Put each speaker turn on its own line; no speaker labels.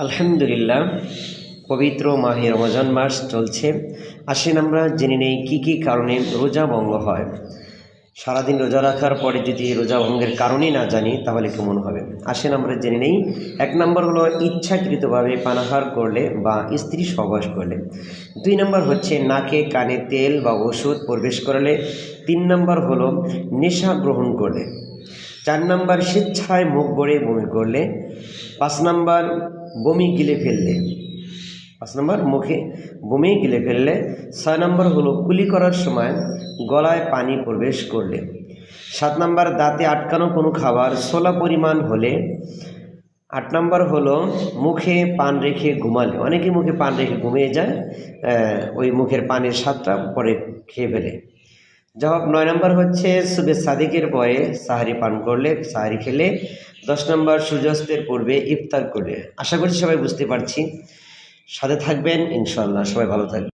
আলহামদুলিল্লাহ, পবিত্র মাহে রমজান মাস চলছে। আসেন আমরা জেনে নেই কী কী কারণে রোজা ভঙ্গ হয়। সারাদিন রোজা রাখার পরে যদি রোজা ভঙ্গের কারণই না জানি তাহলে কেমন হবে। আসেন আমরা জেনে নেই। 1 নম্বর হলো ইচ্ছাকৃতভাবে পানাহার করলে বা স্ত্রী সহবাস করলে। 2 নম্বর হচ্ছে নাকে কানে তেল বা ওষুধ প্রবেশ করালে। 3 নম্বর হলো নেশা গ্রহণ করলে। 4 নম্বর স্বেচ্ছায় মুখ ভরে বমি করলে। 5 নম্বর বমি গিলে ফেললে। 5 নম্বর মুখে বমি গিলে ফেললে। 6 নম্বর হলো কুলি করার সময় গলায় পানি প্রবেশ করলে। 7 নম্বর দাঁতে আটকানো কোনো খাবার ছোলা পরিমাণ হলে। 8 নম্বর হলো মুখে পান রেখে ঘুমালে। অনেকে মুখে পান রেখে ঘুমিয়ে যায়, ওই মুখের পানির স্বাদটা পরে খেয়ে ফেলে। জবাব 9 নম্বর হচ্ছে সুবে সাদিকের পরে সাহারি পান করলে, সাহারি খেলে। 10 নম্বর সূর্যাস্তের পূর্বে ইফতার করলে। আশা করছি সবাই বুঝতে পারছি। সাথে থাকবেন ইনশাআল্লাহ। সবাই ভালো থাকবেন।